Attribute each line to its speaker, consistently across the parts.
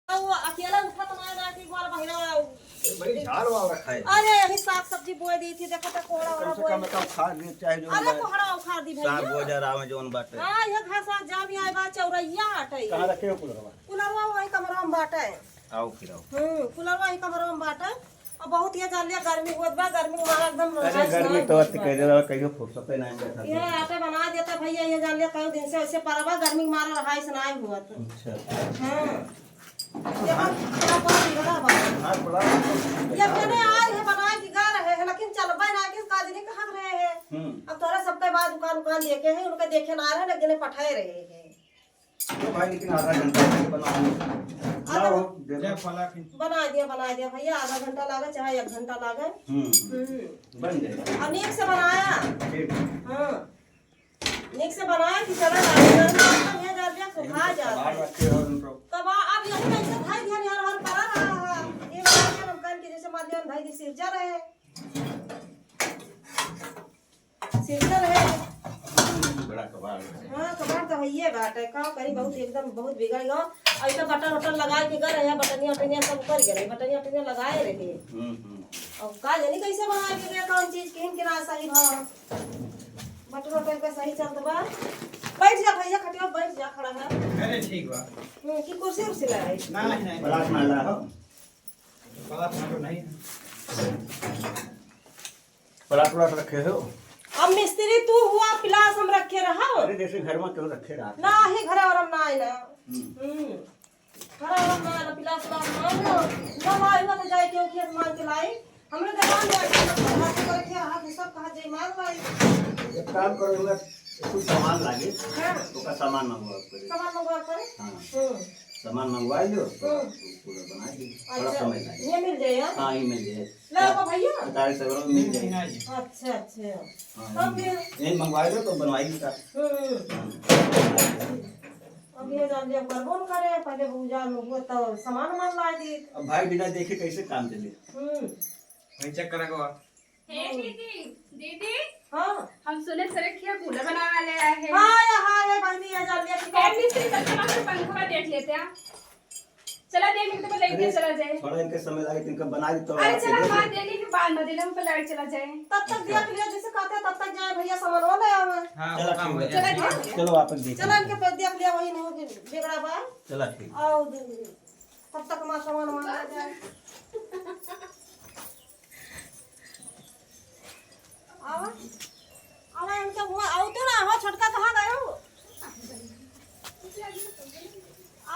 Speaker 1: वो अकेला उठा तो ना कि बार बहिरा
Speaker 2: बड़ी झाड़ वाल रखा है।
Speaker 1: अरे अभी साग सब्जी बोए दी थी देखो तो कोहड़ा वाला बोए
Speaker 2: कम से कम खाद दी चाहे जो
Speaker 1: अरे कोहड़ा उखाड़ दी भैया
Speaker 2: साग बोझा राम जोन बाटे
Speaker 1: हां ये घास जा भी आए बा चौरैया हटे
Speaker 2: कहां रखे हो कुलरवा
Speaker 1: कुलरवा वही कमरा में बाटे
Speaker 2: आओ फिर आओ
Speaker 1: कुलरवा वही कमरा में बाटे अब बहुत ये जान लिया गर्मी होत बा गर्मी मारा एकदम
Speaker 2: अरे गर्मी तो अत कह दे कहियो फुर्सत नहीं बैठा
Speaker 1: ये आटे बना देता भैया ये जान लिया कई दिन से ऐसे परवा गर्मी मारा रहा है सुनाई हुआ तो
Speaker 2: अच्छा
Speaker 1: हां ये बड़ा बड़ा बा
Speaker 2: हां बड़ा
Speaker 1: ये मैंने आज है बना के गा रहे हैं लेकिन चल बना के काज नहीं कहां रहे हैं अब तोरा सबके बाद दुकान देखे हैं उनके देखे ना रहे लेकिन पठाए रहे हैं
Speaker 2: तो भाई लेकिन आधा घंटा के बनाओ लाओ दे दे फला की
Speaker 1: बना दिया भैया आधा घंटा लागे चाहे 1 घंटा लागे
Speaker 2: बन जाएगा
Speaker 1: अनेक से बनाया
Speaker 2: ठीक
Speaker 1: हां नेक से बनाया कि चला ये जा लिया सुखा जा
Speaker 2: बाहर रखे हो उनको
Speaker 1: तब अब यही नहीं से भाई ध्यान यार और करा रहा है ये बात हम कान के जैसे माध्यम भाई दी सिर जा रहे हैं सिर जा रहे हैं
Speaker 2: बड़ा कबाड़ है
Speaker 1: हां कबाड़ तो है बात है का करी बहुत एकदम बहुत बिगड़ गया ऐसा बटन लगा के गए हैं बटनिया सब कर गए बटनिया लगाए रहे अब का जानी कैसे बना के गया कौन चीज किन के ना सही भाव बटन का सही चलत बा बैठ जा भैया खटिया बैठ जा खड़ा है
Speaker 2: अरे ठीक बा
Speaker 1: की कुर्सी उर्सी लगाई
Speaker 2: नहीं बलास ना ला हो बलास ना तो नहीं पलाट रखे हो
Speaker 1: अब मिस्त्री तू हुआ पिलास हम रखे रहा
Speaker 2: अरे जैसे घर में क्यों रखे रहा
Speaker 1: ना ही घर और हम ना आए ना घर और हम ना आए ना पिलास मान लो ना लाई ना तो जाए क्यों खेत मान के लाई हमने दुकान में हाथ पर रखे रहा तो सब कहा जय मान लाई
Speaker 2: एक काम करो मैं कुछ सामान लागे
Speaker 1: हां
Speaker 2: तो का सामान मंगवा करे
Speaker 1: सामान मंगवा करे
Speaker 2: हां सामान मंगवा लो पूरा बना दी थोड़ा समय लगे
Speaker 1: ये मिल जाए
Speaker 2: हां ये मिल जाए
Speaker 1: ले को भैया
Speaker 2: 40 सौ में मिल जाए
Speaker 1: अच्छा
Speaker 2: तब ये मंगवा दो तो बनवाएगी का
Speaker 1: अब ये जान लिया करबो न करे पहले पूजा में हुआ तो सामान मान ला दी
Speaker 2: अब भाई बिना देखे कैसे काम चले
Speaker 3: वही चेक करा को
Speaker 4: हे दीदी
Speaker 1: हां
Speaker 4: हम सुने सर क्या कूलर बनाने वाले आए हैं
Speaker 1: हां बहनी ये जान लिया कि
Speaker 4: कैब मिस्त्री तक हम पंखा देख लेते हैं चला देख लेते पर लाइट चला जाए
Speaker 2: थोड़ा इनके समय लगे इनका बना दी तो
Speaker 4: अरे चला बात देने के बाद न देने हम पर लाइट चला जाए
Speaker 1: तब तक देख लिया जैसे कहते हैं तब तक जाए भैया सामान हो गया हमें
Speaker 3: हां काम हो
Speaker 4: चला
Speaker 3: जाए
Speaker 4: देख
Speaker 2: चलो वापस देख
Speaker 1: चला इनके पे देख लिया वही नहीं हो बिगड़ा बा
Speaker 2: चला ठीक
Speaker 1: आओ तब तक हमारा सामान मांगा जाए आवा आवा इनका हुआ आओ तो ना हो छोटका कहां गए हो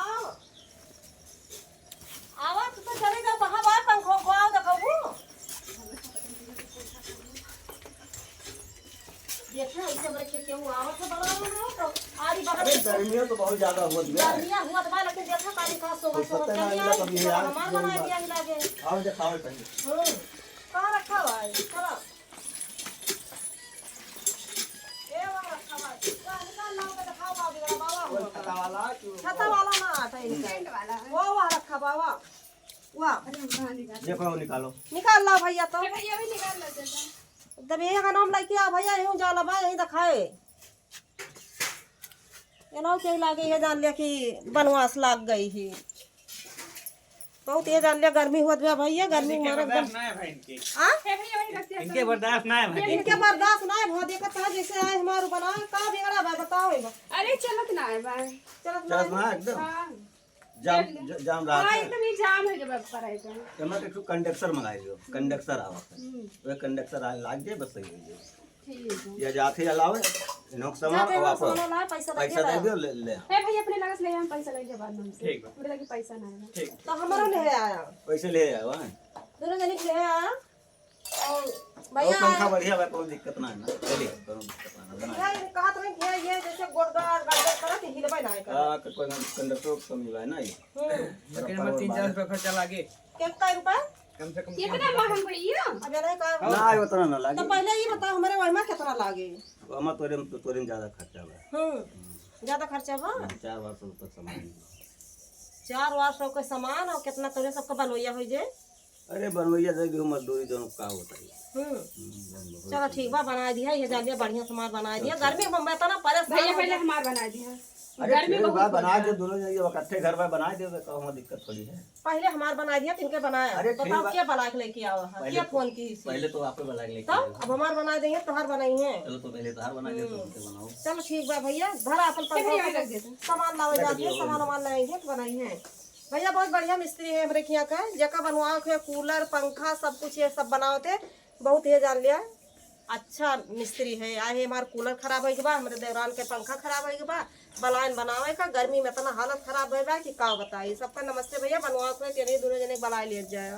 Speaker 1: आओ आवा तो चलेगा कहां बा पंखों को आओ देखो देखना इसे बड़े के क्यों आवा तो बड़ा हो तो आरी बगल
Speaker 2: अरे गर्मियों तो बहुत ज्यादा हुआ दिया
Speaker 1: गर्मियां हुआ तो लेकिन देखा काली का सोगा हमार बना दिया ही लागे
Speaker 2: आओ दिखाओ पहले
Speaker 1: कहां रखा हुआ है चलो ए वाला रखा हुआ है निकाल लाओ तो दिखाओ बाबू बाबा छाता वाला ना आता इनका वो रखा बाबा वाह
Speaker 2: देखो निकालो
Speaker 1: निकाल ला भैया तो
Speaker 4: भैया भी निकाल लेते हैं
Speaker 1: तब ये का नाम लेके आ भैया यूं जाला बा यही दिखाए ये ना के लागे ये जान लिया कि बनवास लाग गई ही बहुत ये जान लिया गर्मी हुआ भैया गर्मी मारे एकदम
Speaker 3: ना है भाई इनके
Speaker 1: हां
Speaker 4: हे भैया वही रखते हैं
Speaker 3: इनके बर्दाश्त ना है भाई
Speaker 1: इनके बर्दाश्त ना है बहुत देखत है जैसे आए हमारे बना का बिगड़ा बा बताओ
Speaker 4: अरे चलत ना है भाई
Speaker 1: चलत
Speaker 2: चल
Speaker 1: ना
Speaker 2: ना एकदम
Speaker 4: हां
Speaker 2: जाम रहा
Speaker 4: हां
Speaker 2: है
Speaker 4: एकदम ही जाम है जब पर आए तो
Speaker 2: तो मैं एक कंडक्टर मंगाई लो कंडक्टर आवा वो कंडक्टर आ लाग जाए बस सही हो जाए
Speaker 4: ठीक है
Speaker 2: या जाते अलावे इनोक सामान
Speaker 1: जाते
Speaker 2: और वापस
Speaker 1: सोना ला पैसा
Speaker 2: पैसा दे
Speaker 1: दे
Speaker 2: दो ले ले
Speaker 4: हे भैया अपने लगस ले हम पैसा लेके बाद हमसे
Speaker 3: ठीक बा
Speaker 4: मेरे लगे पैसा ना है
Speaker 3: ठीक
Speaker 1: तो हमारा ले आया
Speaker 2: पैसे ले आया वहां
Speaker 1: दोनों जने के ले आया और
Speaker 2: और
Speaker 1: भैया
Speaker 2: पंखा बढ़िया बा कोई दिक्कत ना है ना चलिए करो दिक्कत ना बना
Speaker 1: भैया कहा तो नहीं ये जैसे गोडगार गाडर करत हिलबे ना कर
Speaker 2: हां कोई कंडक्टर कमी बा ना ये
Speaker 3: लेकिन हमें 3-4 रुपए खर्चा लागे
Speaker 1: कितना रुपए
Speaker 3: कम से कम
Speaker 4: कितना महंगा भैया
Speaker 1: अब नहीं का
Speaker 2: ना आए उतना ना
Speaker 1: तो
Speaker 2: लागे
Speaker 1: पहले ये बताओ हमारे वही में कितना लागे
Speaker 2: हम तोरे ज्यादा खर्चा बा
Speaker 1: ज्यादा खर्चा बा
Speaker 2: 4 वर्ष तक सामान
Speaker 1: 4 वर्ष के सामान और कितना तोरे सबका बनवैया हो जे
Speaker 2: अरे बनवैया दे दो मजदूरी दोनों का होता है
Speaker 1: चलो ठीक बा बना दिया ये जान लिया बढ़िया सामान बना दिया गर्मी में मैं तो ना परेशान
Speaker 4: भैया
Speaker 1: हो
Speaker 4: पहले
Speaker 1: गया।
Speaker 4: हमार बना दिया
Speaker 2: अरे
Speaker 4: गर्मी
Speaker 2: ठीक
Speaker 4: बहुत
Speaker 2: बा, बना
Speaker 4: होता
Speaker 2: दे
Speaker 4: है।
Speaker 2: दोनों जने इकट्ठे घर में बना दे कहूँ दिक्कत थोड़ी है।
Speaker 1: पहले हमार बना दिया तिनके बनाया।
Speaker 2: अरे ठीक
Speaker 1: बताओ
Speaker 2: बा।
Speaker 1: क्या बना के लेके आओ है?
Speaker 2: पहले
Speaker 1: क्या
Speaker 2: तो-
Speaker 1: फोन की इसी?
Speaker 2: पहले तो आपको बना के लेके
Speaker 1: तो
Speaker 2: आए।
Speaker 1: अब हमार बना देंगे तोहार बनाई है।
Speaker 2: चलो तो पहले तार बना दे तो उनके बनाओ।
Speaker 1: चलो ठीक बा भैया, धरा अपन
Speaker 4: चलिए, मैं रख देती हूँ।
Speaker 1: सामान लावे जाते हैं, सामान वामान लाएंगे तो बनाई है। भैया बहुत बढ़िया मिस्त्री है हमरे यहाँ का, जका बनवाओ के कूलर पंखा सब कुछ ये सब बनाओ थे, बहुत ये जान लिया। अच्छा मिस्त्री है। आए हमार कूलर खराब हो बा, हमारे देवरान के पंखा खराब हो बा, बलाइन बनावे का गर्मी में इतना हालत खराब हो बा कि का बताई। सबका नमस्ते भैया, बनवाओ के तेरे दोनों जने बला ले जाए।